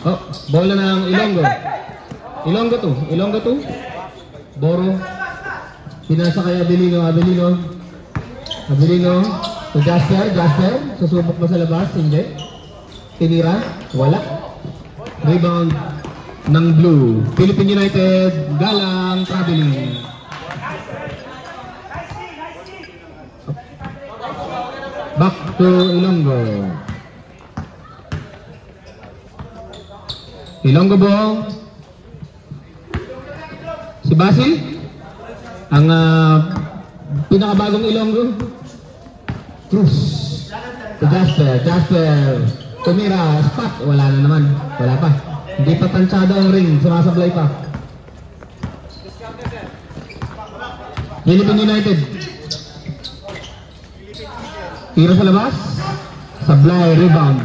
Oh, bola ng Ilonggo. Ilonggo to. Boro. Pinasa kay Abelino. Abelino. To Jasper. Susubok ba sa labas? Hindi. Tinira. Wala. Rebound ng Blue. Philippine United. Galang traveling. Back to Ilonggo. Ilonggo ball. Si Basil. Ang pinakabagong Ilonggo. Cruz. Si Jasper. Tumira. Spot. Wala na naman. Wala pa. Hindi pa tansyado ang ring. Sumasablay pa. Philippine United. Tiro sa labas. Sablay. Rebound.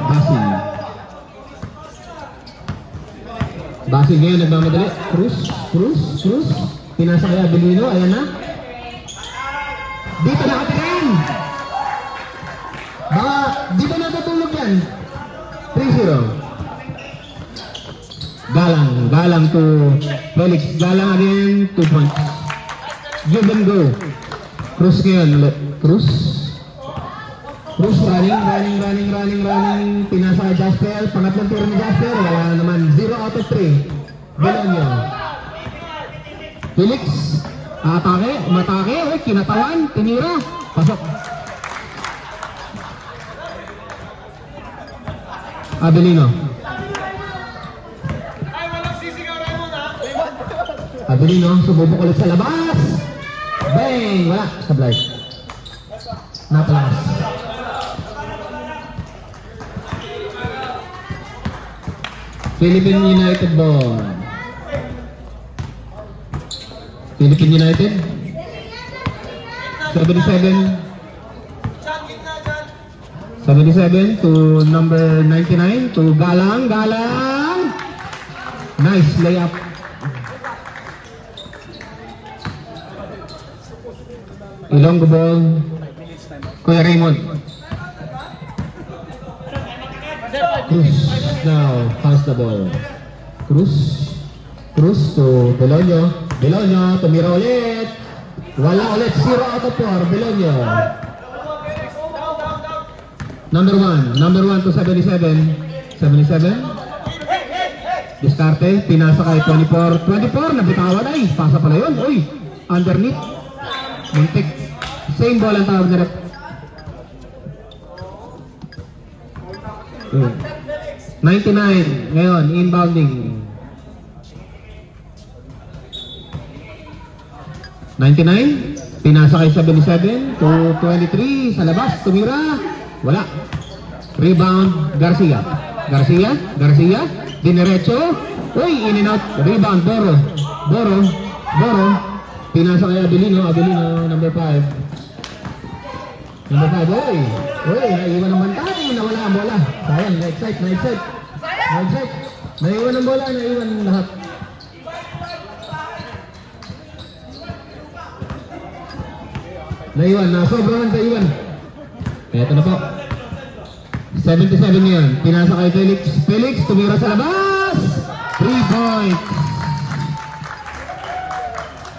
Basil ngayon nagmamadali. Cruz. Pinasa kaya Abelino. Ayan na. Dito nakatirin. Baka dito natutulog yan. 3-0. Galang to Felix. Galang again. 2 points. Give and go. Cruz ngayon ulit. Cruz running. Pinasa kay Jasper. Pangatlong tiro ni Jasper. Wala naman. 0 out of 3. Belonio. Felix. Umatake. Kinatawan. Tinira. Pasok. Abelino. Sububok ulit sa labas. Bang! Wala. Sablay. Napalakas. Philippine United ball. Philippine United 77 to number 99 to Galang. Nice layup. Ilonggo ball. Kuya Raymond. Cruz now pass the ball. Cruz to Belonio. Tumira ulit. Wala ulit. 0 out of 4. Belonio. Number 1 to 77. Diskarte. Pinasa kay 24. Nabitawan ay. Pasa pala yun. Uy. Underneath. Muntik. Same ball ang tawag na rep. 99 ngayon, inbounding. 99, pinasa kay 77 to 23 sa labas, tumira, wala. Rebound, Garcia, diniretso, uy, in and out, rebound, Boro, pinasa kay Abelino, number 5. Uy, naiwan ng bantay, nawala ang bola. Sayang, na-excite. Naiwan ang bola, naiwan lahat. Sobrahan sa iwan. Eto na po. 77 yan. Pinasa kay Felix, tumira sa labas. 3 points.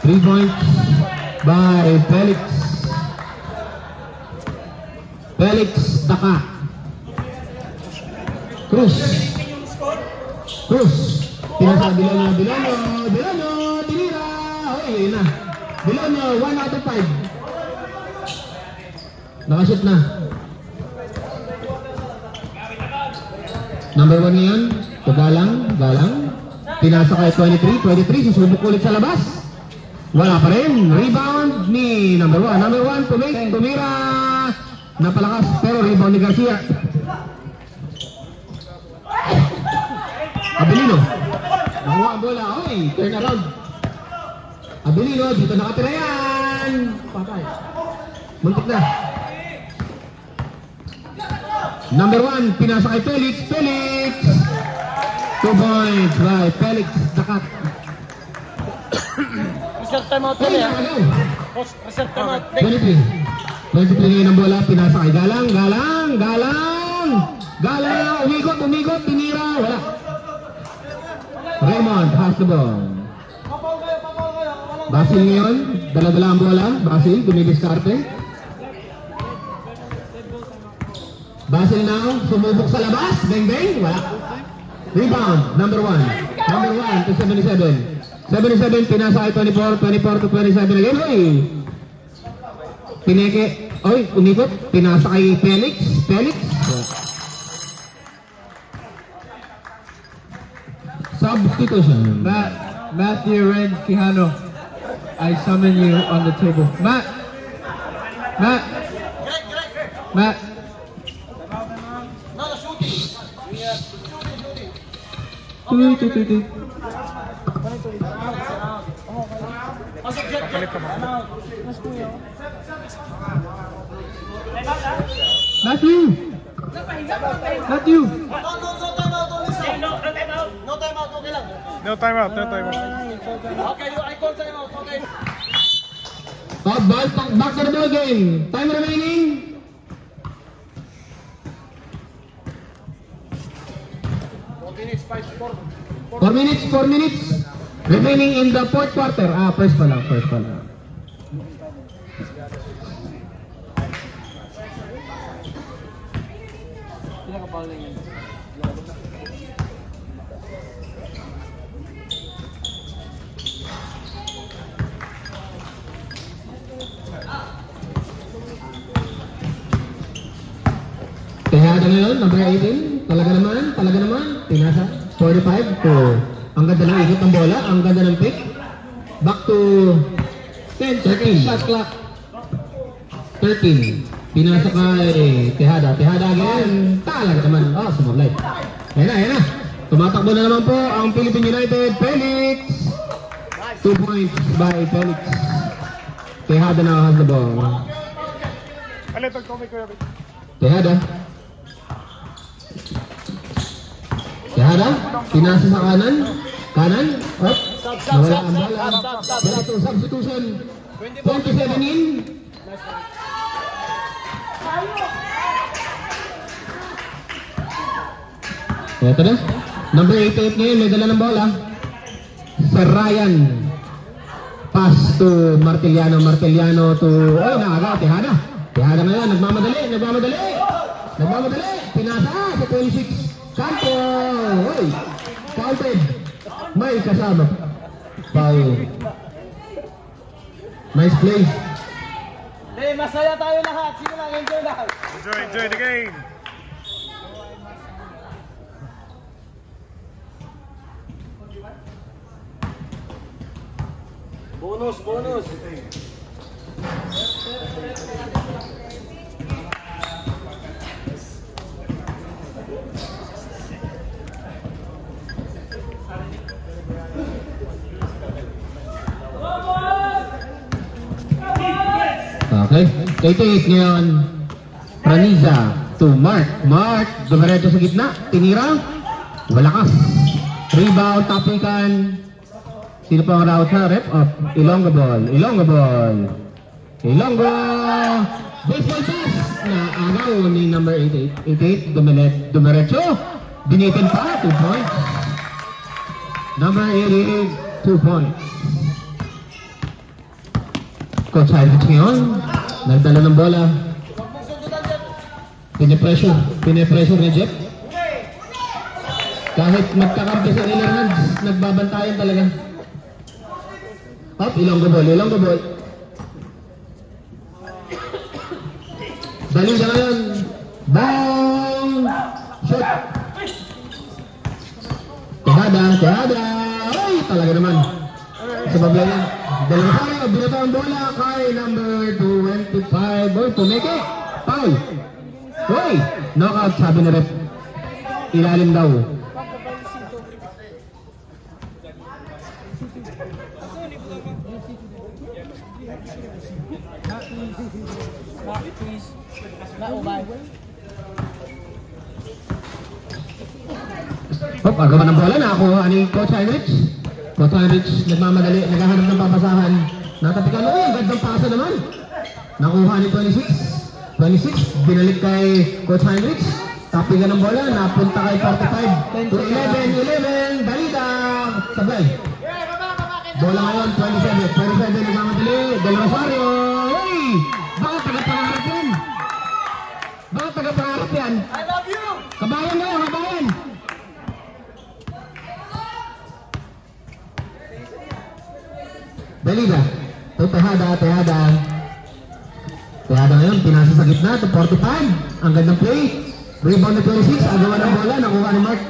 3 points by Felix. Taka. Cruz. Pinasa Belonio. Tinira. Yun na. Belonio, 1 out of 5. Nakashoot na. Number 1 ngayon. Galang. Pinasa kay 23. Susubok ulit sa labas. Wala pa rin. Rebound ni number 1. Tumira. Napalakas. Pero rebound ni Garcia. Abelino. Nakuha ang bola. Turn around. Abelino. Dito nakatira yan. Patay. Muntik na. Number 1. Pinasa kay Felix. 2 points by Felix. Dakat. Reserve time out ulit. Reserve time out. 23 ngayon ang bola. Pinasa kay Galang. Umikot. Tinira. Wala. Raymond has the ball. Basil ngayon, dala-dala ang bola. Basil, dumidiskarte. Basil now, sumubok sa labas. Bang bang, wala. Rebound, number 1 to 77. 77, pinasa kay 24 to 27 again. Oy! Pineke, oy, umikot. Pinasa kay Felix. Substitution. Matthew Ren Quijano, I summon you on the table. Matt. Matthew. No timeout. Okay, I call timeout. Okay. Ball, back to the ball game. Time remaining. 4 minutes remaining in the fourth quarter. First pala. Tejada ngayon, number 18. Talaga naman. Pinasa. 45 to. Ang ganda ng ikot ng bola. Ang ganda ng pick. Back to 10 seconds. Shot clock. 13. Pinasa kay Tejada. Tejada again. Talaga naman. Sumablay. Ayan na. Tumatakbo na naman po ang Philippine United. Felix. 2 points by Felix. Tejada now has the ball. Tejada, pinasa sa kanan, up, nawala ang bola, ito, substitution, 27 in. Ito na, number 88 ngayon, may dala ng bola, Sir Ryan, pass to Martiliano to, nakagaw, Tejada ngayon, nagmamadali, pinasa sa 26. Campo! Oy! Counted! May kasama. Foul. Nice play. Hey, masaya tayo lahat. Sige lang, enjoy lahat. Enjoy the game. Bonus. Okay, 88 ngayon. Praniza to Mark. Dumiretso sa gitna. Tinira. Walakas. Rebound, tapikan. Sino pa ang route na? Rep up. Ilonggo ball. Baseball pass. Na agaw ni number 88. Dumiretso. Dinitin pa. 2 points. Number 88, 2 points. Coach Hybrid ngayon, nagdala ng bola. Pinipressure ni Jeff. Kahit magkakampi sa inner hands, nagbabantayan talaga. Up, Ilonggo ball. Daling siya ngayon. Bang! Shoot! Tejada! Ay, talaga naman. Sa babla niya. Dalawa tayo, binata ang bola kay number 25. Boy, tumeke. Foul. Hoy, knockout, sabi na ref. Ilalim daw. Hop, agawan ng bola. Nakakuha ni Coach Heinrich. Coach Heinrich nagmamadali, naghahanap ng papasahan. Natapikan, ang gandang pasa naman. Nakuha ni 26, binalik kay Coach Heinrich. Tapikan ng bola, napunta kay 45. To 11, Balita. Sablay. Bola ngayon, 27. 27 nagmamadali. Del Rosario. Uy! Bakit taga-pangarap yan? Bakit taga-pangarap yan? I love you! Kabayan na yan, kabayan! Dalida. Tehada. Tehada ngayon, pinasa sa gitna to 45. Ang gandang play. Rebound na 26. Agawa ng bola. Nakuha ni Mark.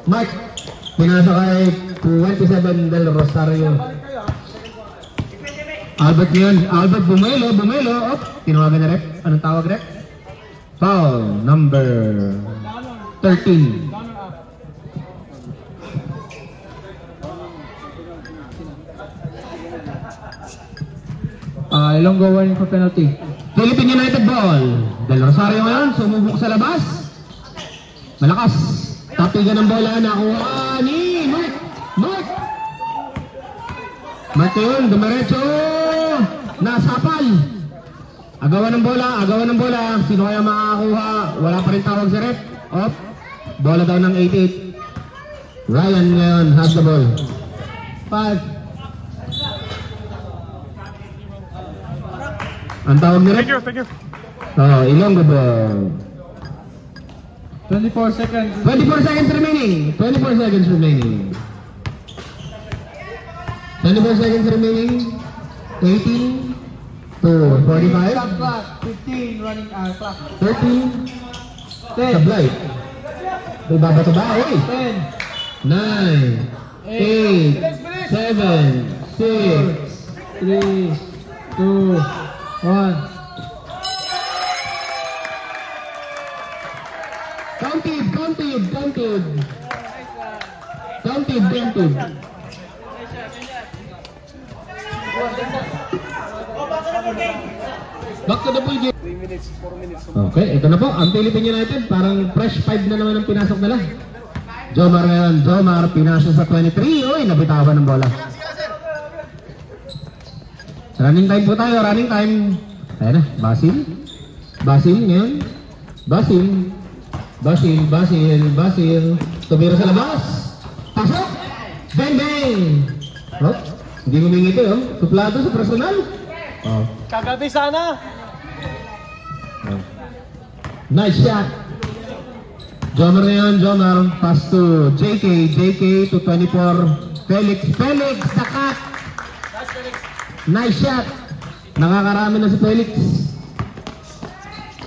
Mark. Pinasa kay 27 Del Rosario. Albert ngayon. Albert bumelo. Op. Tinawagan na rep. Anong tawag rep? Foul. Number 13. Ilonggo warning for penalty. Philippine United ball. Del Rosario ngayon, sumubok sa labas. Malakas. Tapigan ng bola. Nakuha ni Mark. Mark yun, dumiretso. Nasapal. Agawan ng bola. Sino kaya makakakuha? Wala pa rin tawag sa ref. Op. Bola daw ng 88. Ryan ngayon has the ball. 5. Ang tawag ni ref? Thank you. Ilonggo ball. 24 seconds. 24 seconds remaining. 24 seconds remaining. 18 to 45. Stop clock. 15 running clock. 13. 10. Sablay. May babato ba? Uy! 10. 9, 8, 7, 6. 3, 2, 1. Counted. Back to the full game. 3 minutes, 4 minutes. Okay, ito na po. Ang Philippine United, parang fresh 5 na naman ang pinasok nila. Jomar ngayon. Pinasok sa 23. Uy, nabitawan ng bola. Running time po tayo. Ayan na, Basil ngayon. Basil. Tumira sa labas. Pasok. Bang. Oh, hindi ngumingiti oh. Suplado sa personal. Oh. Kagabi sana! Nice shot. Jomar ngayon. Pass to JK to 24. Felix, sakat. Nice shot. Nakakarami na si Felix.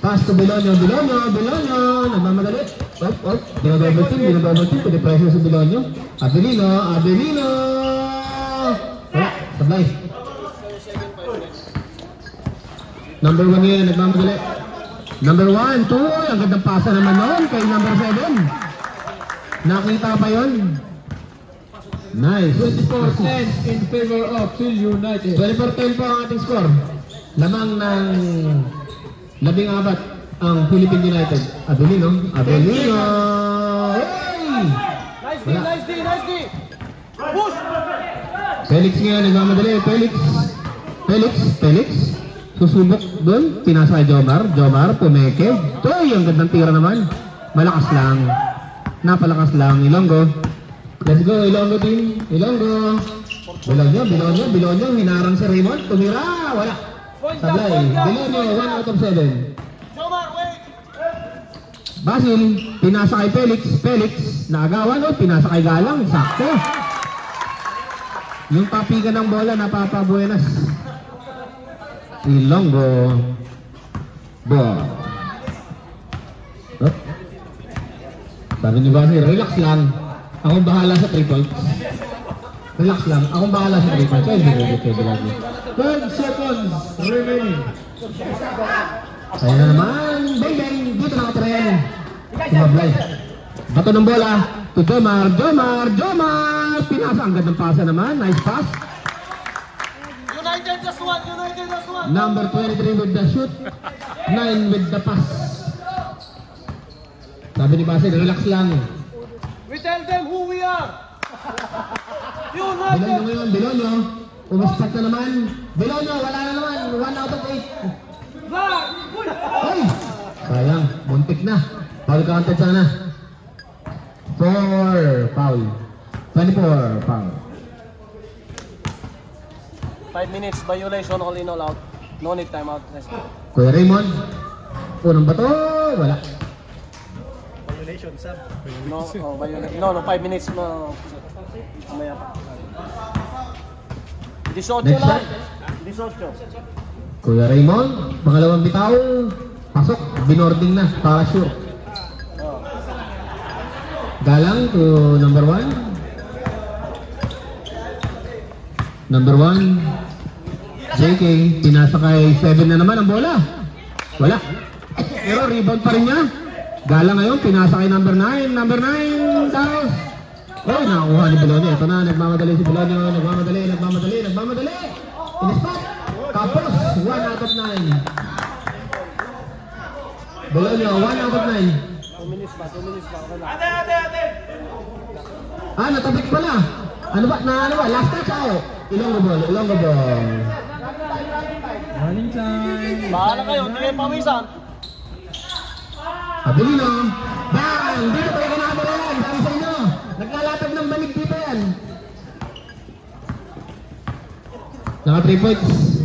Pass to Belonio. Nagmamadali. Dinodouble team. Pinipressure si Belonio. Abelino. Wala, sablay. Number 1 ngayon, nagmamadali. Number 1, 2. Ang gandang pasa naman noon kay number 7. Nakita pa yun. Nice. 24-10 in favor of Phil United. 24-10 po ang ating score. Lamang ng 14 ang Philippine United. Abelino. Hey! Nice D! Push! Felix ngayon, nagmamadali. Felix. Susubok doon. Pinasa kay Jomar. Pumeke. Toy, ang gandang tira naman. Malakas lang. Napalakas lang. Ilonggo. Let's go, Ilonggo team. Ilonggo. Bilonyo. Hinarang si Raymond. Tumira. Wala. Sablay. Bilonyo. 1 out of 7. Basil. Pinasa kay Felix. Naagawan. Pinasa kay Galang. Sakto. Yung papigan ng bola, napapabuenas. Ilonggo. Ball. Sabi ni Basil, relax lang. Akong bahala sa 3 points. Relax lang. Akong bahala sa 3 points. 12 seconds remaining. Kaya na naman. Bang. Dito nakatira yan. Sumablay. Bato ng bola. To Jomar. Pinasa. Ang gandang pasa naman. Nice pass. United just won! Number 23 with the shoot. 9 with the pass. Sabi ni Basil, relax lang. We tell them who we are! Belonyo ngayon, Belonyo. Umaspat na naman. Belonyo, wala na naman. 1 out of 8. Ay! Sayang, muntik na. Foul counted sana. 4 foul. 24, foul. 5 minutes violation, all in all out. No need timeout. Kuya Raymond. Unang bato, wala. No, violation. No, 5 minutes mo. Mamaya pa. 18 Next lang. shot. 18. Kuya Raymond, pangalawang bitaw. Pasok, binording na, para sure. Oh. Galang to number 1. Number 1. JK, pinasa kay 7 na naman ang bola. Wala. Pero rebound pa rin niya. Galang ngayon, pinasa kay number 9. Number 9, Daros. Oh, nakakuha ni Belonio. Ito na, nagmamadali si Belonio. Nagmamadali. In-spot. Tapos, 1 out of 9. Belonio, 1 out of 9. 2 minutes pa. Natabik pala. Ano ba? Last touch ako. Ilonggo ball. Running time. Bahala kayo, hindi kayo pawisan. Abilino. Bang! Dito tayo kinakabalan. Sabi sa inyo. Naglalatag ng banig dito yan. Naka 3 points.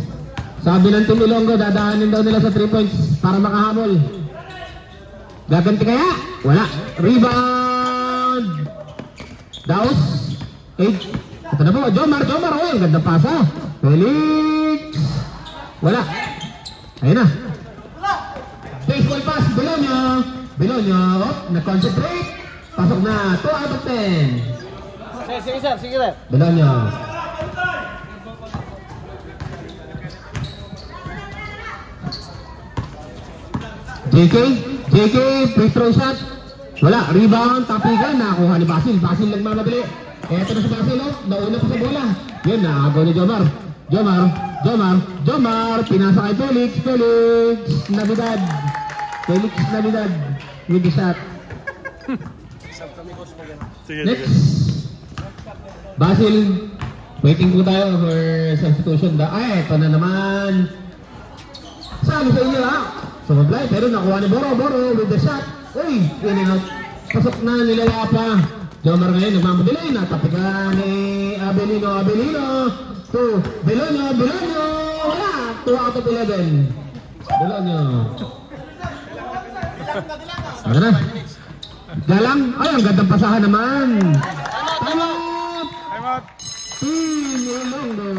Sabi ng Team Ilonggo, dadahanin daw nila sa 3 points para makahabol. Gaganti kaya? Wala. Rebound! Daos. 8. Ito na po. Jomar. Oh, ang ganda pasa. Felix. Wala. Ayun na. Baseball pass. Belonio. Oh, na-concentrate. Pasok na. 2 out of 10. Sige, sir. Belonio. JK, free throw shot. Wala, rebound, tapigan, nakuha ni Basil. Basil nagmamadali. Eto na si Basil, oh. Nauna pa sa bola. Yun, nakagaw ni Jomar. Pinasa kay Felix. Navidad. With the shot. Next. Basil. Waiting po tayo for substitution. Eto na naman. Sabi sa inyo, ha? Sumablay, pero nakuha ni Boro with the shot. Uy, yun out. Pasok na, nilala pa. Jomar ngayon, nagmamadali. Natapikan ni Abelino. To Belonio. Wala, 2 out of 11. Belonio. Ano na? Galang. Ay, ang gandang pasahan naman. Time out. Ilonggo.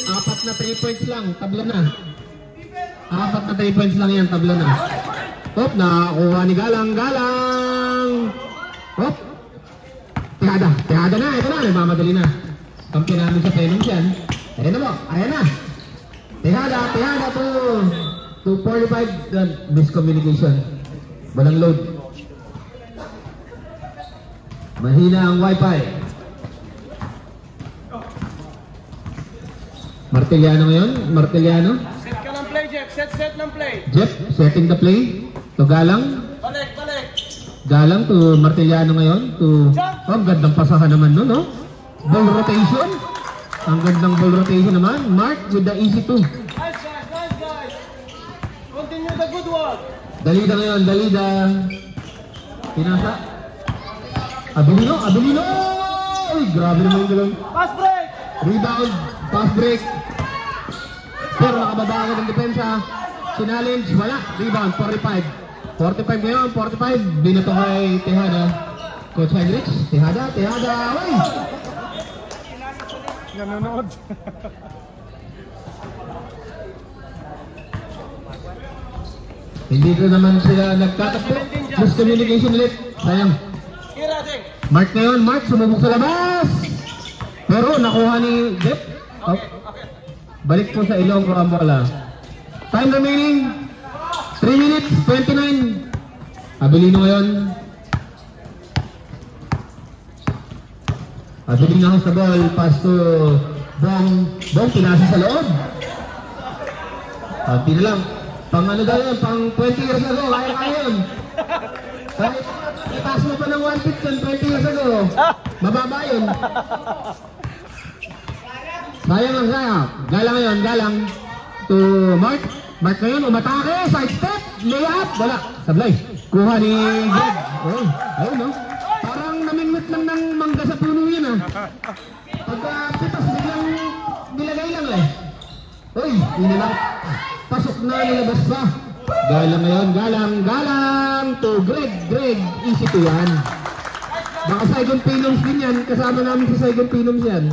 Apat na 3 points lang, tabla na. 3 points lang yan, tabla na. Hop, nakakuha ni Galang. Hop. Tihada na, ito na, nagmamadali na. Kampi namin sa penums yan. Ayan na po, ayan na. Tihada to 45. Miscommunication. Walang load. Mahina ang wifi. Martiliano ngayon? Set ka ng play, Jeff. Set ng play. Jeff, setting the play. To Galang. Balik. Galang to Martiliano ngayon. Oh, ang gandang pasahan naman nun, no? Ball rotation. Ang gandang ball rotation naman. Mark with the easy 2. Nice guys. Continue the good work. Dalida ngayon, Pinasa. Abilino. Uy, grabe naman yung galong. Pass break. Rebound, pass break. Pero nakababa agad ang depensa. Challenge, wala. Rebound, 45 ngayon, 45. Binato kay Tejada. Coach Hendricks, Tejada. Uy! Nanonood. Hindi ko naman sila nagtatakbo. Miscommunication ulit. Sayang. Mark ngayon, sumubok sa labas. Pero nakuha ni Jeff. Oh. Balik po sa Ilonggo ang bola. Time remaining 3 minutes 29. Abilino ngayon. Abilino sa ball. Pass to Bong, pinasa sa loob. Pagti na lang. Pang ano daw yun, pang 20 years ago, kaya yun. Kahit itaas mo pa ng 1 feet yun, 20 years ago. Mababa yun. Sayang lang. Galang ngayon, to Mark. Mark ngayon, umatake, side step, layup, wala. Sablay. Kuha ni Greg. Oh, ayun no. Parang namingwit lang ng mangga sa puno yun ah. Pagka pitas, biglang nilagay lang eh. Uy, yun lang. Pasok na, nilabas pa. Galang ngayon, galang to Greg, easy to yan. Baka Saigon Pinoms din yan, kasama namin sa Saigon Pinoms yan.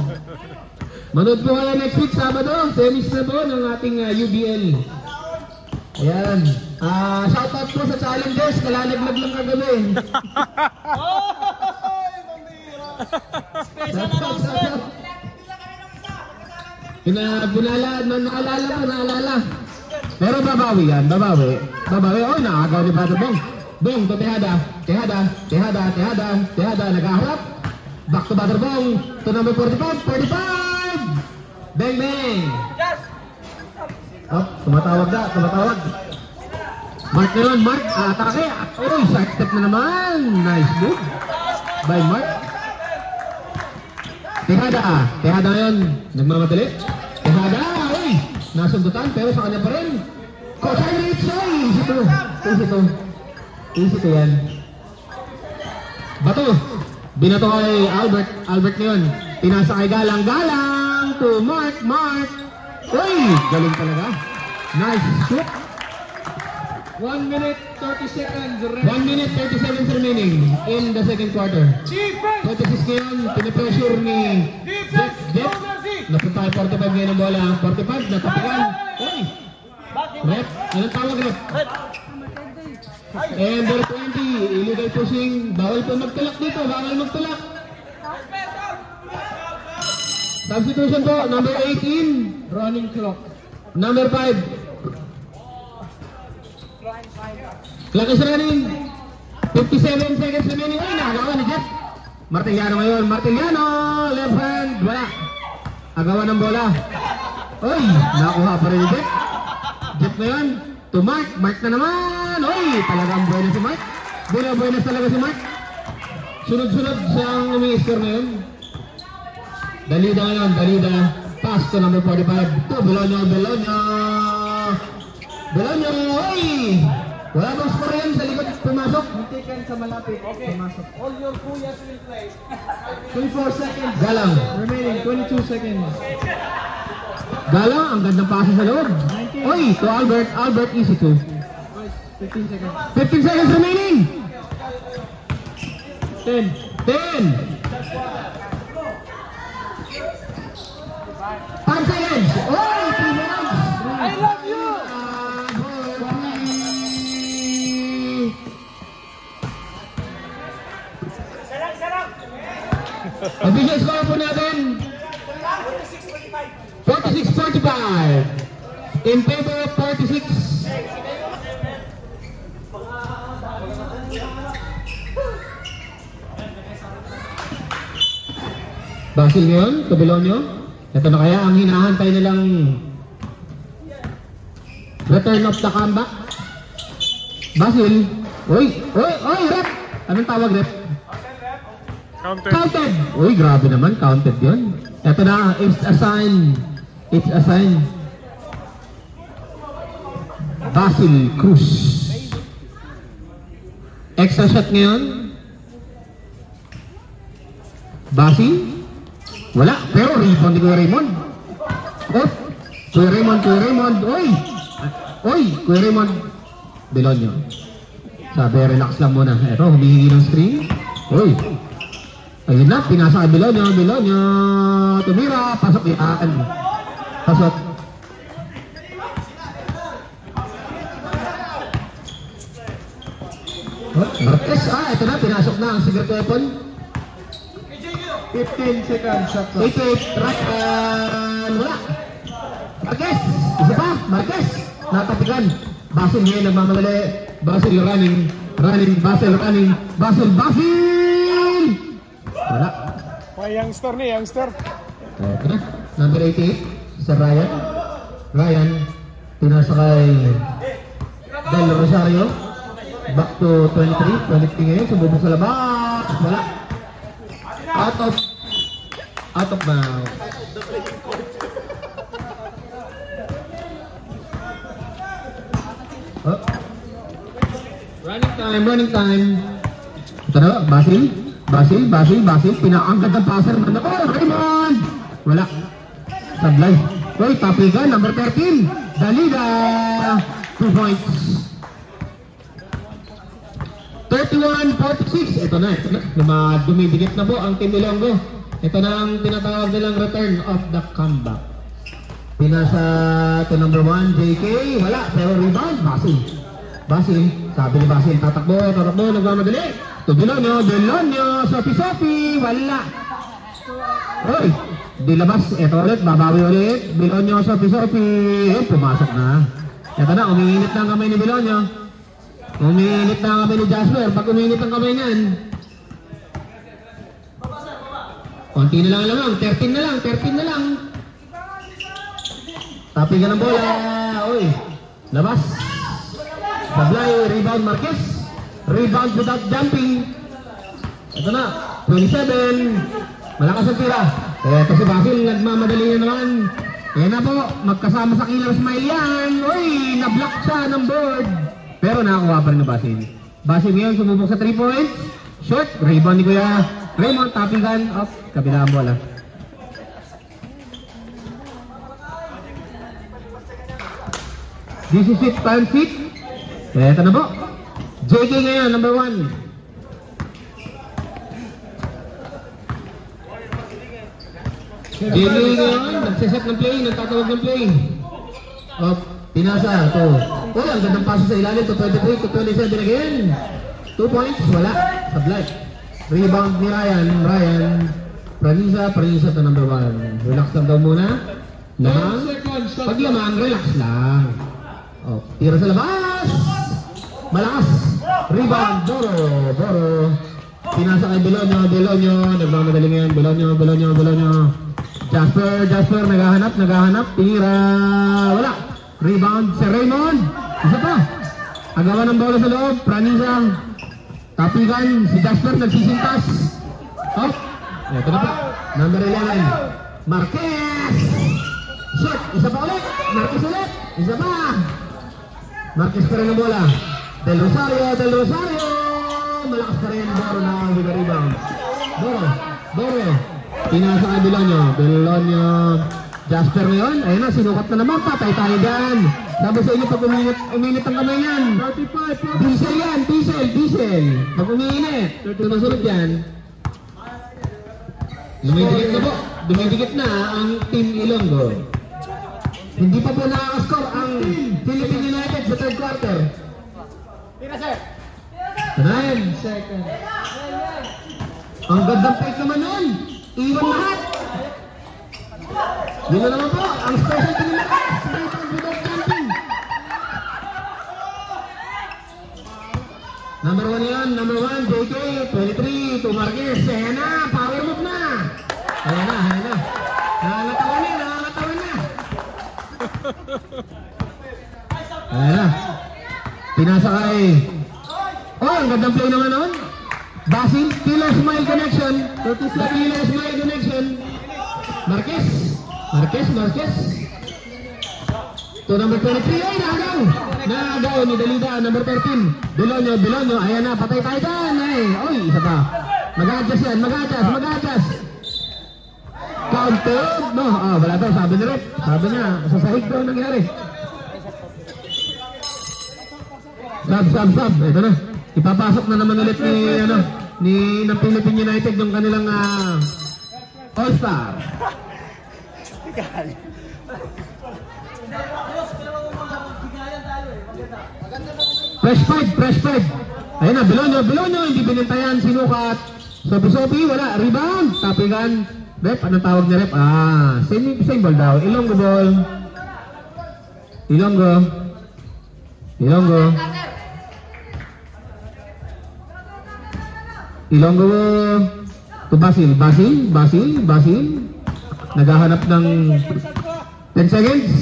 Manood po kayo next week, Sabado, semis na po ng ating UBL. Ayan, shoutout po sa challenges, kalalaglag lang kagabi. Naalala. Pero babawi yan, babawi. Oh, nakagaw ni Brother Bong. Bong, to Tejada, naghaharap. Back to Brother Bong, to number 45. Bang, bang. Oh, tumatawag. Mark na yun, Mark, atake. Oh, side step na naman. Nice move by Mark. Tejada yun, nagmamadali. Tejada, uy, nasundutan pero sa kanya pa rin. Coach Heinrich, easy to yan. Bato, binato kay Albert na yun. Pinasa kay Galang to Mark. Uy, galing talaga. Nice shoot. 1 minute 30 seconds. 1 minute 30 seconds remaining in the second quarter. 26 ngayon, pinipressure ni Jeff. Napunta kay 45 ngayon ang bola. 45, natapakan. Uy! Rep, anong tawag rep? And number 20, illegal pushing. Bawal po magtulak dito, Substitution po, number 18. Running clock. Number 5. Clock is running. 57 seconds remaining. Ay, nagawa ni Jeff. Martiliano ngayon. Left hand. Wala. Agawan ng bola. Uy, nakuha pa rin ni Jeff. Jeff ngayon. To Mark. Mark na naman. Uy, talagang buenas si Mark. Buenas talaga si Mark. Sunod-sunod siyang umi-score ngayon. Dalida ngayon. Pass to number 45. To Belonio. Uy! Wala bang score yan sa likod pumasok? Taken sa malapit. Okay. Pumasok. All your kuyas will play. 24 seconds. Galang. Remaining 22 seconds. Galang, ang gandang pasa sa loob. Uy, to Albert easy to. 15 seconds. 15 seconds remaining. 10. 5 seconds. Uy, 3 minutes. I love you! Official score po natin 46-45 in favor of 46. Basil ngayon, Belonio. Ito na kaya ang hinahantay nilang return of the comeback. Basil. Uy, rep. Anong tawag rep? Counted! Uy, grabe naman, counted yun. Ito na, it's a sign. Basil Cruz. Extra shot ngayon. Basil? Wala, pero rebound ni Kuya Raymond. Oh, Kuya Raymond. Uy, Kuya Raymond. Belonio. Sabi, relax lang muna. Ito, humihingi ng screen. Uy. Ayun na, pinasa kay Belonio. Tumira, pasok yan. Pasok. Marquez, ito na, pinasok na ang secret weapon. 15 seconds. Wala. Marquez, isa pa, Marquez. Natapikan. Basil ngayon nagmamadali. Basil running. Basil. Wala. Youngster. Okay na. Number 88, Sir Ryan. Pinasa kay Del Rosario. Back to 23 ngayon. Sumubok sa labas. Wala. Out of bounds. Oh. Running time. Ito na, Basil. Pinaangkat ng passer. Oh, Raymond! Wala. Sablay. Uy, tapigan, number 13. Dalida. 2 points. 31-46. Ito na. Dumidikit na po ang Team Ilonggo. Ito na ang tinatawag nilang return of the comeback. Pinasa to number 1, JK. Wala, pero rebound. Basil. Sabi ni Basil, tatakbo, nagmamadali. To Belonio, Sophie. Wala. Uy, dilabas. Ito ulit, babawi ulit. Belonio, Sophie. Pumasok na. Ito na, umiinit na ang kamay ni Belonio. Umiinit na ang kamay ni Jasper. Pag umiinit ang kamay niyan, konti na lang lamang, 13 na lang. Taping ka ng bola. Uy, labas. Sablay, rebound Marquez. Rebound without jumping. Ito na, 27. Malakas ang tira. Ito si Basil, nagmamadali na naman. Kaya na po, magkasama sa killer smile yan. Uy, na-block siya ng board. Pero nakakuha pa rin na Basil. Basil ngayon, sumubok sa 3 points. Short, rebound ni Kuya Raymond, tapping gun, up, kabila ang bola. This is it, time fit. Eto na po. JK ngayon, number 1. JK ngayon, nagsiset ng play, nagtatawag ng play. Up, pinasa, to. Oh, ang gandang paso sa ilalim, to 23, to 27 again. 2 points, wala, sablay. Rebound ni Ryan. Pranisa to number 1. Relax lang daw muna. Lamang. Pag lamang, relax lang. Oh, tira sa labas. Malakas. Rebound. Boro. Pinasa kay Belonio. Nagmamadali ngayon. Belonio. Jasper. Naghahanap. Tira. Wala. Rebound si Raymond. Isa pa. Agawan ng bola sa loob. Pranisa. Tapigan, si Jasper nagsisintas. Oh, ito na po. Number 11. Marquez. Shot, isa pa ulit. Marquez ulit. Isa pa. Marquez pa rin ang bola. Del Rosario. Malakas pa rin. Boro na with the rebound. Boro. Pinasa kay Belonio. Jasper ngayon. Ayun na, sinukat na naman. Patay tayo dyan. Sabi sa inyo, pag uminit ang kamay yan. 35. Diesel. Pag uminit, tumasunod yan. Dumidikit na ang Team Ilonggo. Hindi pa po nakakascore ang Philippine United sa 3rd quarter. 9 seconds. Ang gandang fake naman nun. Iwan lahat. Yun na naman po, ang specialty nila. Without jumping. Number 1 yan, JK, 23, to Marquez. Ayan na, power move na. Ayan na. Nangangatawan na. Ayan na. Pinasa kay. Oh, ang gandang play naman nun. Basil, killer smile connection. Marquez. To number 23, ay nagaw ni Dalida, number 13. Belonio, ayan na, patay tayo dyan. Oy, isa pa. Mag-adjust yan, mag-adjust. Counted, no, wala daw, sabi ni Rep. Sabi niya, sa sahig daw nangyari. Sub, ito na. Ipapasok na naman ulit ng Philippine United yung kanilang All-Star. Fresh fight. Ayun na, Belonio, hindi binintayan, sinukat. Sophie, wala, rebound, tapigan. Rep, anong tawag niya, Rep? Same ball daw, Ilonggo ball. Ilonggo to Basil. Naghahanap ng 10 seconds.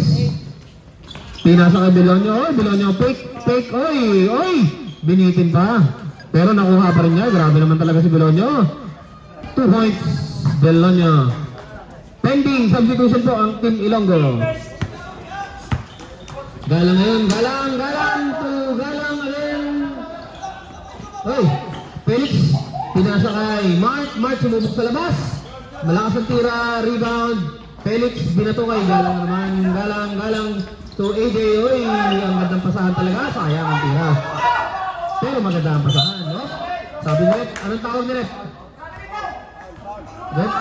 Pinasa kay Belonio, fake. Oy! Binitin pa. Pero nakuha pa rin niya. Grabe naman talaga si Belonio. 2 points, Belonio. Pending substitution po ang Team Ilonggo. Galang ngayon, galang to Oy, Felix, pinasa kay Mark. Mark sumubok sa labas. Malakas ang tira, rebound. Felix, binato kay Galang naman. Galang to AJ. Oy, ang magandang pasahan talaga. Sayang ang tira. Pero maganda ang pasahan, no? Sabi ni Rep, anong tawag ni Rep? Rep?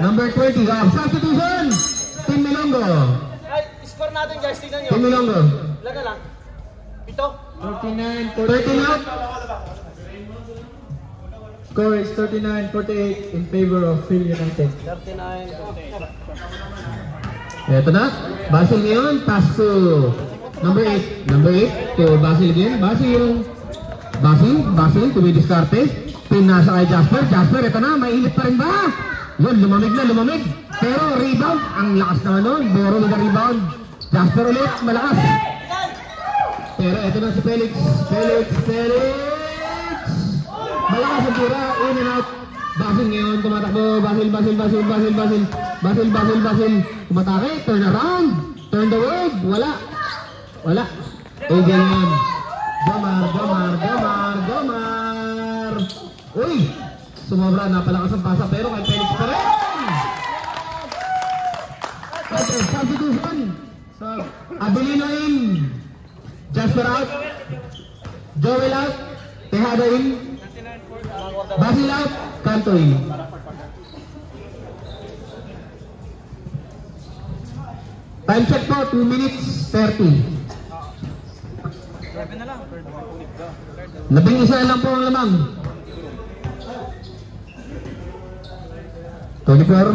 Number 20, substitution! Team Milongo. Ay, score natin guys, tignan nyo. Team Milongo. Ilan na lang? 7? 39-48. out. Score is 39-48 in favor of Phil United. 39. Eto na, Basil ngayon, pass to number 8. Number 8 to Basil again. Basil, tumidiskarte. Pin nasa kay Jasper, eto na, mainit pa rin ba? Yun, lumamig. Pero rebound, ang lakas naman nun. Boro na rebound. Jasper ulit, malakas. Pero eto na si Felix. Malakas ang tira, in and out. Basil ngayon, tumatakbo. Basil. Tumatake, turn around. Turn the world. Wala. AJ ngayon. Gomar. Uy! Sumobra, napalakas ang pasa, pero kay Felix pa rin. Substitution. Abilino in. Jasper out. Joel out. Tejada in. Basil out. Canto in. Time check po, 2 minutes 30. 11 lang po ang lamang. 24.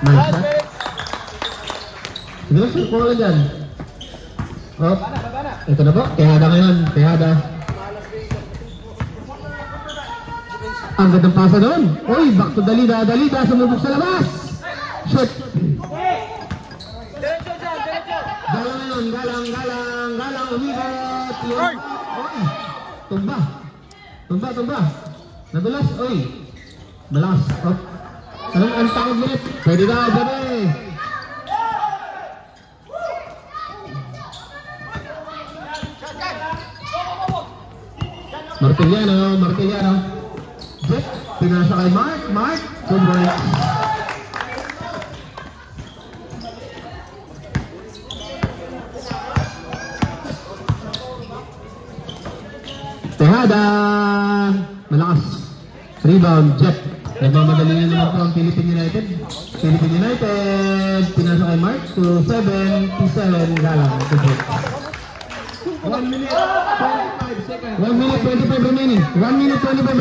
Nice, ha? Sige lang, sir. Kuha lang dyan. Oh, ito na po. Tejada ngayon. Ang gandang pasa doon. Uy, back to Dalida. Sumubok sa labas. Shot. Galang ngayon. Galang. Umikot. Uy. Tumba. Nadulas. Uy. Malakas. Oh. Anong ang takot minute? Pwede daw. Martiliano. Jet, pinasa kay Mark. Good work. Tejada. Malakas. Rebound, Jet. Nagmamadali na naman po ang Philippine United. Pinasa kay Mark to 77 Galang. 1 minute 25 seconds. 1 minute 25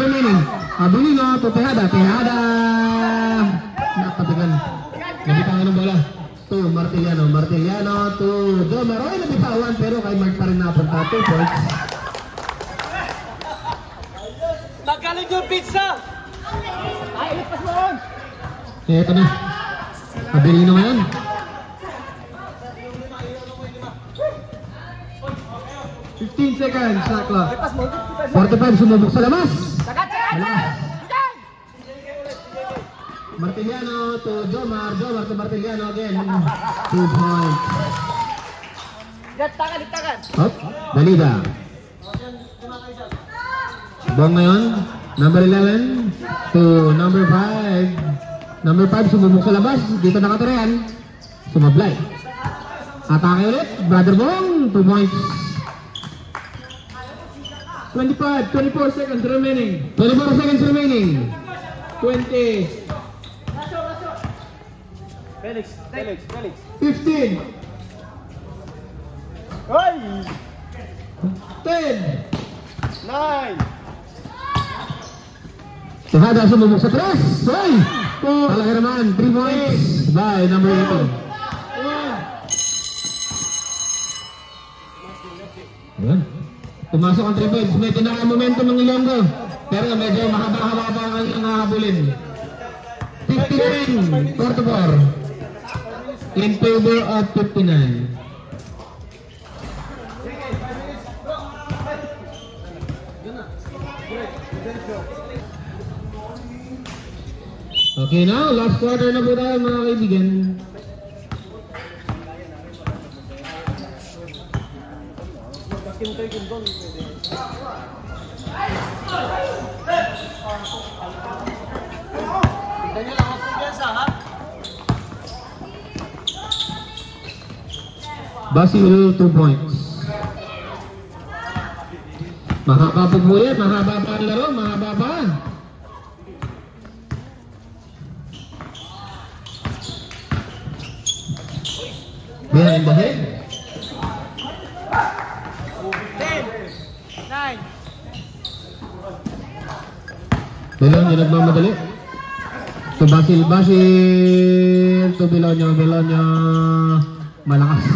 remaining. Abilino to Tejada. Nakatigan. Nabitawan ng bola. To Martiliano to Jomer. Oy, nabitawan pero kay Mark pa rin napunta. 2 points. Magaling yung pizza! Ay, ilipas mo on! Ito na. Abilino ngayon. 15 seconds, shot clock. 45 sumubok sa labas. Sagat! Martiliano to Jomar to Martiliano again. 2 points. Diktakan! Hop, Dalida. Bong ngayon, number 11 to number 5. Number 5 sumubok sa labas. Dito nakatirayan. Sumablay. Atake ulit. Brother Bong, 2 points. 24 seconds remaining. 24 seconds remaining. 20. Felix. 15. Hoy! 10. 9! Tejada sumubok sa 3. Hoy! Talaga naman, 3 points. By number 18. 1. Ayan. Pumasok ang 3 points. May tinakang momentum ng Ilonggo. Pero medyo mahaba-haba pa ang habulin. 59, 44. In favor of 59. Okay, now last quarter na po tayo mga kaibigan. skin kayo yun doon. Pwede. Tignan nyo lang ang kumpiyansa, ha? Basil, 2 points. Mahaba po po yan, mahaba pa ang laro, mahaba pa. Behind the head. 10, 9. Belon, yung nagmamadali. To Basil, to Belonyo, malakas.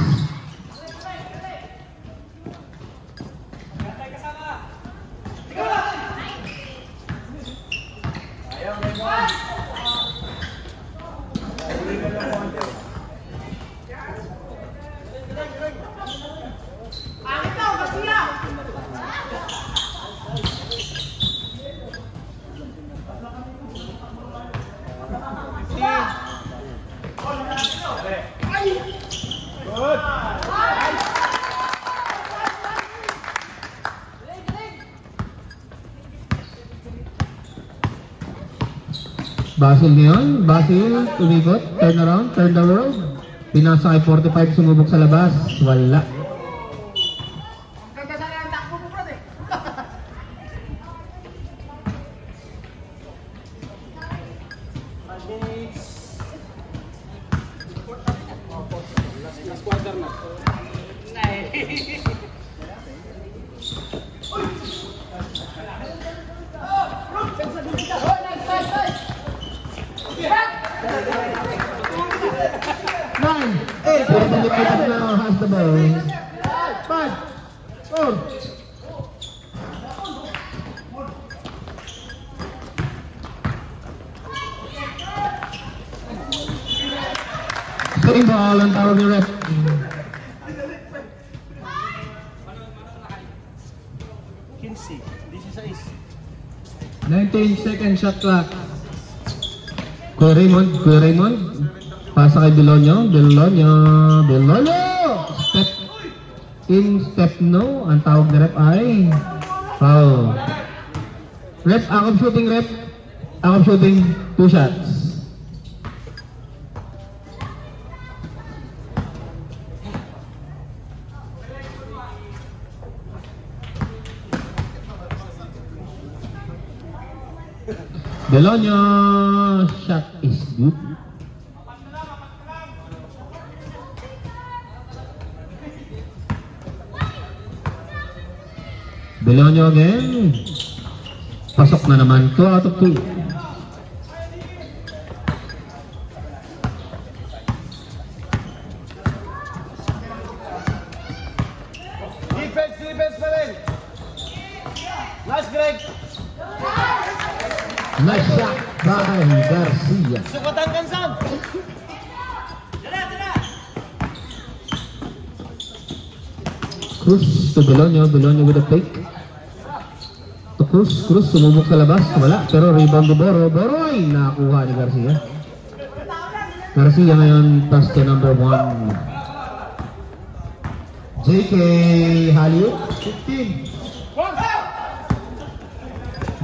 Basil ngayon, Basil, umikot, turn around, turn the world. Pinasa kay 45, sumubok sa labas, wala. Now has the ball. 5, 4. Same ball ang tawag ni ref. Kinsey, this is ice. 19 second shot clock. Kuya Raymond. Pasa kay Belonyo. Step in, step no. Ang tawag na ref ay foul. Ref, out of shooting, ref. Out of shooting, 2 shots. Belonyo, shot is good. Belonyo again. Pasok na naman. 2 out of 2. Defense pa rin. Nice, Greg. Nice shot by Garcia. Sukatan Kansan. Cruz to Belonyo with a fake. To Cruz, sumubok sa labas, wala. Pero rebound to Boro ay nakuha ni Garcia. Garcia ngayon, pass to number 1. JK Halio, 15.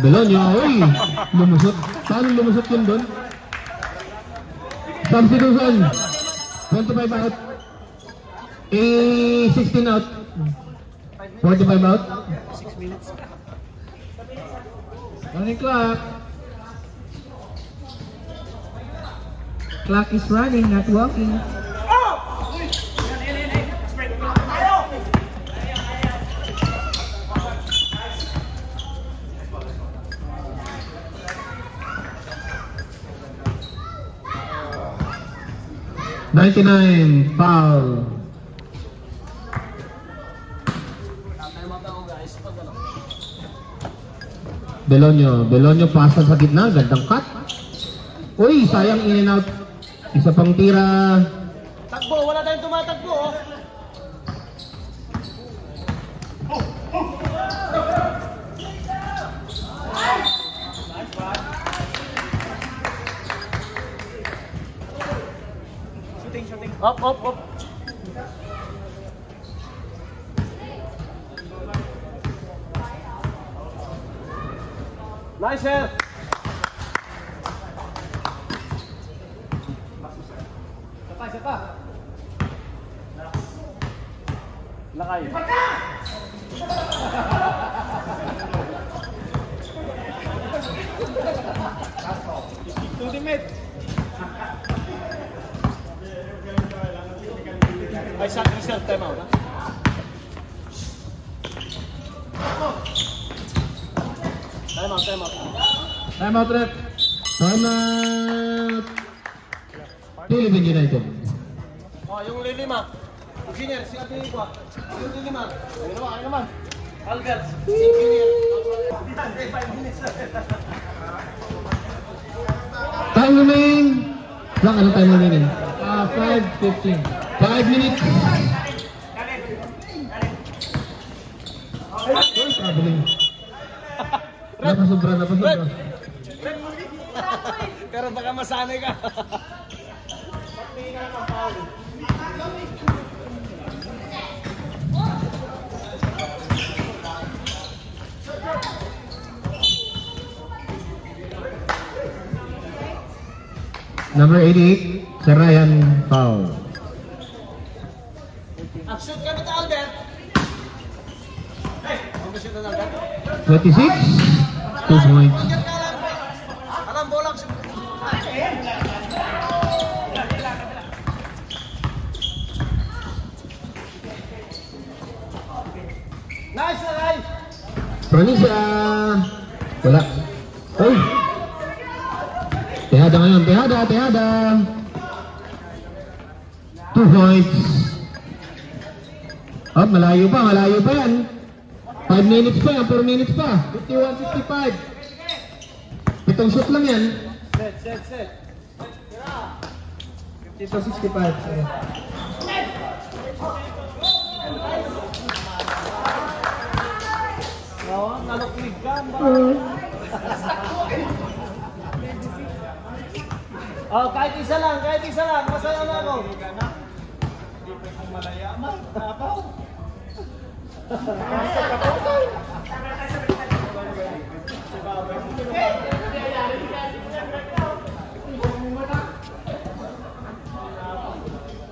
Belonyo, lumusot. Paano lumusot yun doon? Substitution. 25 out. 16 out. 45 out. 6 minutes. Running clock. Clock is running, not walking. $99 foul. Belonyo pasa sa gitna, gandang cut. Uy, sayang in and out. Isa pang tira. Takbo, wala tayong tumatakbo. Shooting. Up. Nice, sir. Sapa. Lakay. Ultimate. Ay, sakit sir, time out, ha? Time out. Time out, ref. Time out. Philippine United. Oh, yung lilima. Engineer, si Ate Ikwa. Yung lilima. Ayun naman. Albert. Engineer. 5 minutes. Time remaining. Lang, ano time remaining? 5:15. 5 minutes. Traveling. Napasobra. Pero baka masanay ka. Number 88, Sir Ryan foul. Shoot kami ta Albert. Hey, shoot na Albert. 26, 2 points. Alam bolang shoot. Nice, nice. Pronisha. Wala. Oy. Tehada ngayon, tehada. 2 points. Oh, malayo pa yan. 5 minutes pa yan, 4 minutes pa. 51-55. 7 shoot lang yan. Set. 52-65. Naluklig ka. Oh, kahit isa lang. Masaya na ako. Malayaman. Tapaw.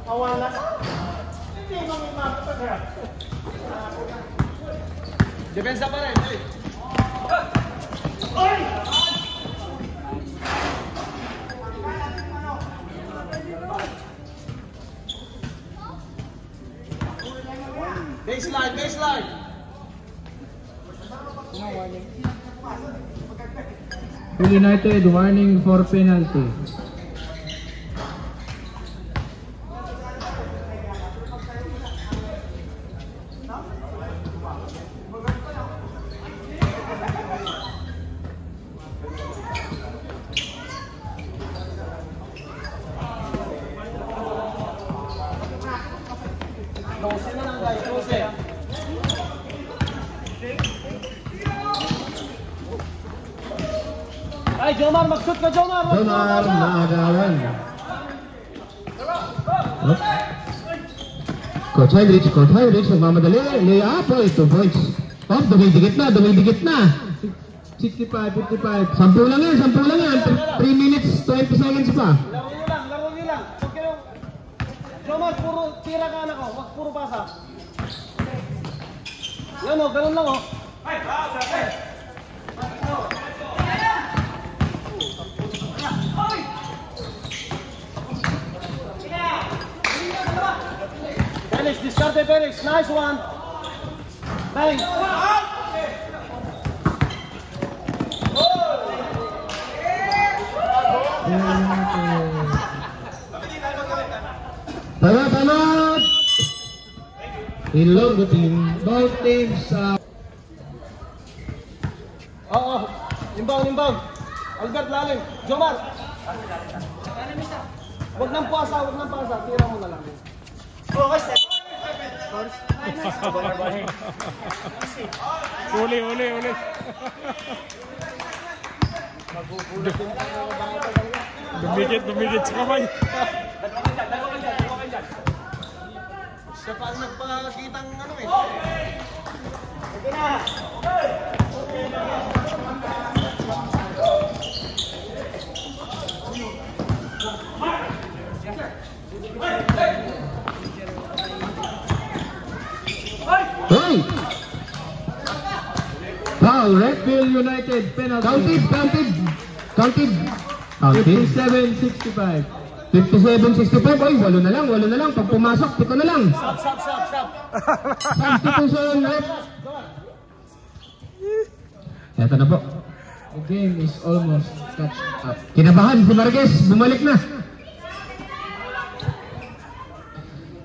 Awala ka. Hindi mo mapapagod. Depensa pa rin. Oy! Baseline. Phil United warning for penalty. Ay, Jomar, mag-shoot ka, Jomar! Jomar, naagawan. Oh. Coach Heinrich, nagmamadali. Lay-up, 2 points. Oh, dumidikit na. 65-55. 10 lang yan. 3 minutes, 20 seconds pa. Laro nyo lang. Huwag kayo. Jomar, puro tira ka anak ko. Huwag puro pasa. Yan o, ganun lang o. Felix, discarte Felix. Nice one. Bang. Tama. Ilog team. Both teams Oo. Inbound. Albert lalim. Jomar. Huwag nang puasa. Tira mo na lang. Uli. Dumikit sa kamay. Siya pa ang nagpakitang ano eh. Okay na. Hey! Foul, Redfield United penalty. Counted. 57-65. 57-65. Ay, walo na lang. Pag pumasok, 7 na lang. Stop. Substitution, ref. Eto na po. The game is almost catch up. Kinabahan si Marquez, bumalik na.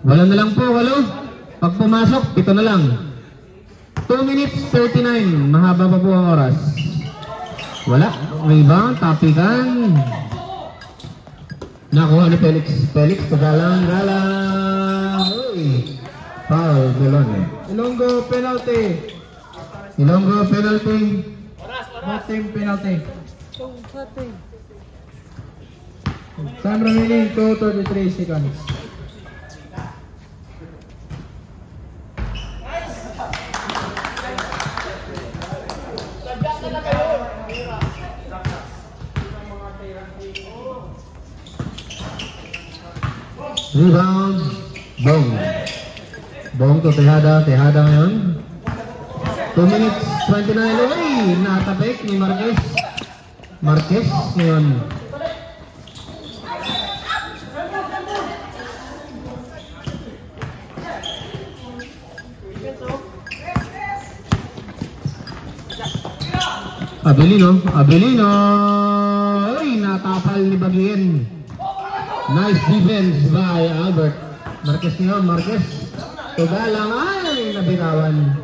Walo na lang po, walo. Pag pumasok, 7 na lang. 2 minutes 39, mahaba pa po ang oras. Wala, rebound, tapikan. Nakuha ni Felix. Galang. Uy, foul, Belon. Ilonggo penalty. Both team penalty. Time remaining 2:33 seconds. Rebound, Bong to Tejada ngayon. 2 minutes 29 away. Natapik ni Marquez ngayon. Abilino. Ay, natapal ni Bagien. Nice defense by Albert. Marquez. Tugalang, ay, nabirawan.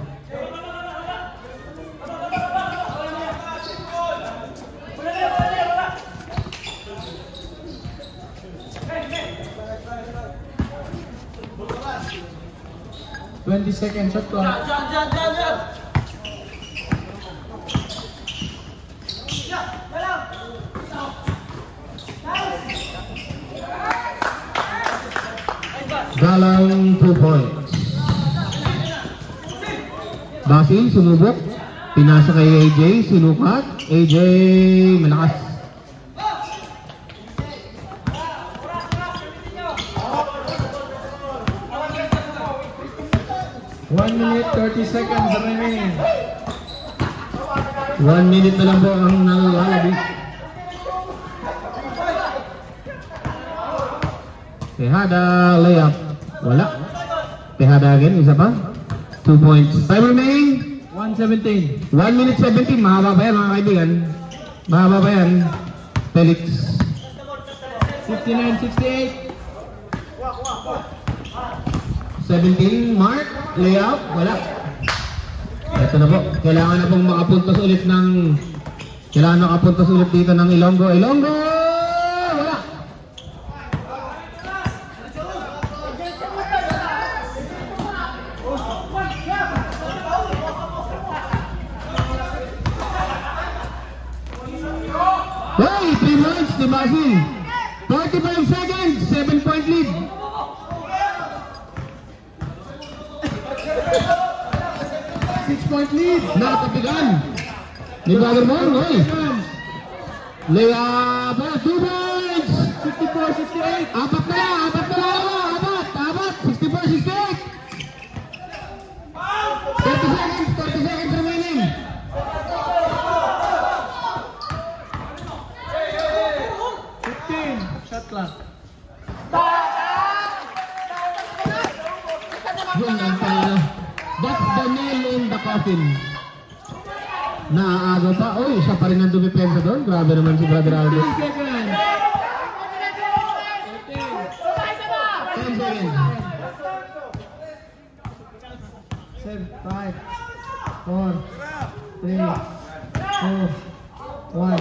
Second shot clock. Galang 2 points. Basin, sumubok. Pinasa kay AJ, sinukat. AJ, malakas. One minute 30 seconds remaining. 1 minute na lang po ang nalalabis. Tejada, layup. Wala. Tejada again, isa pa. 2 points. Time remaining. 1:17. 1 minute 17. Mahaba pa yan mga kaibigan. Mahaba pa yan. Felix. 59-68. 17. Mark. Layup. Wala. Ito na po. Kailangan na pong makapuntos ulit dito ng Ilonggo. Wala. Hey, 3 points ni Basil. 45 seconds, 7-point lead. Point lead. Natapigan ni Bagarmon. Layup, 2 points. 54-68. Apat na lang. 64-68. 30 seconds remaining. 15 shot clock. Yun ang pala. That's the nail in the coffin. Naaagaw pa. Uy, siya pa rin ang dumipensa doon. Grabe naman si Brother Aldo. 10 seconds. 10 seconds. 5, 4, 3, 2, 1.